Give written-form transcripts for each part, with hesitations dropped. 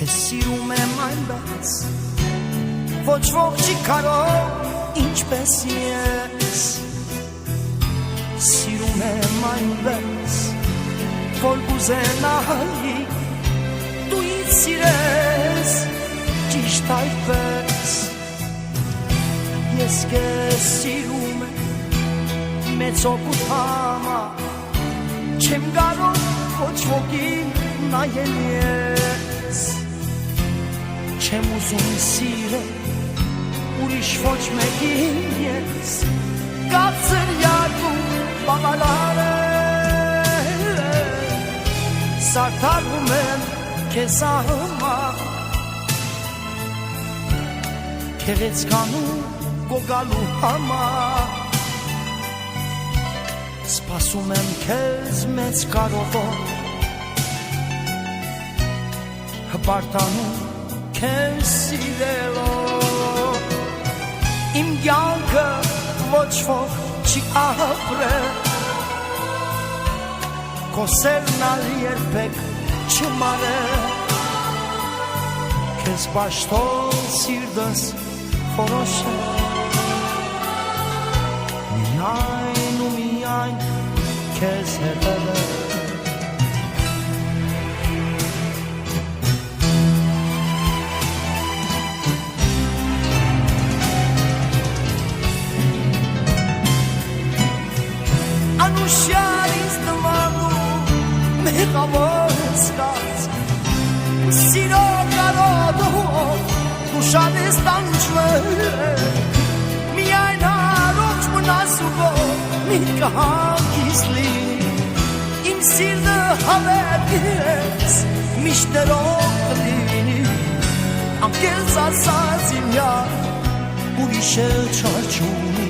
Քեզ սիրում եմ այնպես, ոչ ոք չի կարող ինչպես ես, սիրում եմ այնպես, որ կուզենայի դու ինձ սիրես ճիշտ այդպես, ես քեզ սիրում եմ մեծ օգուտ համար, չեմ կարող ոչ ոքին նայել ես, չեմ ուզում սիրել ուրիշ ոչ մեկին ես, կացր յարդու բավարար է, սարդարվում եմ քեզ համար, քեղեցկանու գոգալու համար, սպասում եմ քեզ մեծ կարողով, հպարտանում քեզ սիրելով, իմ կյանքը ոչ ոք չի ապրել, քո սերն ալ երբեք չմարել, քեզ պաշտոն սիրտս խորոշել, միայն ու միայն քեզ հետևել, Անուշյալից նվագում մեղավոր զգաց, սիրո կարոտով ուշան ես տանջվել, միայն առողջ մնասուգով մի կհանգիս լինի, իմ սիրտը հավետ ես միշտերով կլինի, անկեղծ ասած իմ յար ուրիշ էլ չաչունի,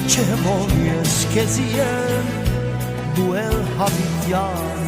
Չէ որ ես քեզի եմ, դու էլ հավիտյան,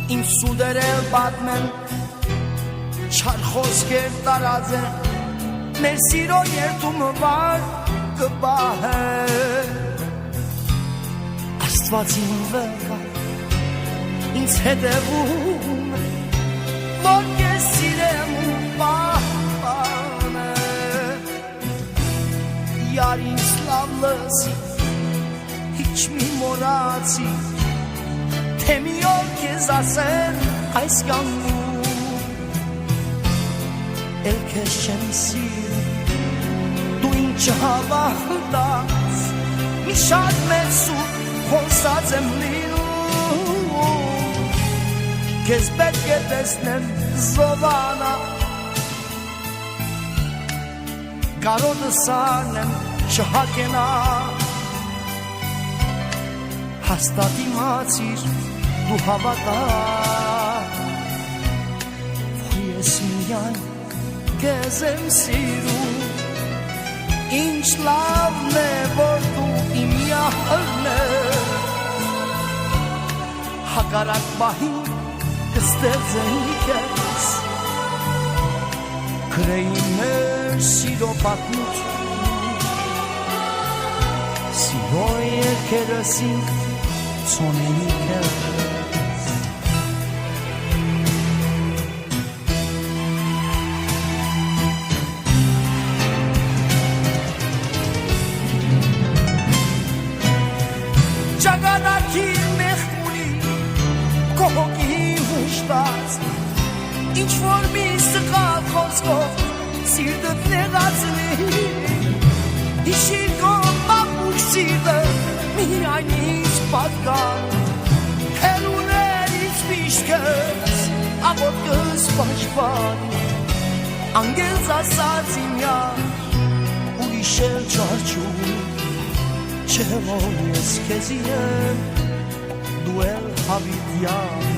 Իմ սուդերել պատմեն, չար խոսքեր տարած են, մեր սիրո երդումը վար կպահել, Աստվածին վրա ինձ հետևում է, որ ես սիրեմ ու պահպանել, Յար ինձ լավ լսի, հիչ մի մորացի, Թե մի օր քեզ ասեն այս կանգնում, էլ քեզ չեմ սիրում, դու ինչ հավատաց, մի շատ մեծ սուտ խոսած եմ լինում, քեզ պետք է տեսնեմ զովանա, կարոտս անեմ չհակենա, հաստատ իմացիր դու հավատա, որ ես միայն քեզ եմ սիրում, ինչ լավն է, որ դու իմ յարն ես, հակառակ պահին կստեղծեի քեզ, գրեի մեր սիրո պատմություն, սիրո երգերս ինձ ցոնեի քեզ, Ինչ որ մի սխալ խոսքով սիրտդ նեղացնի, Հիշիր քո պապուկ սիրտը միայն ինձ պատկան, Հելուներից միշտ քեզ աղոտքս պաշտպանի անգենց ասած իմ յար ուրիշ էլ չարչում չէ որ ես քեզի եմ դու էլ հավիտյան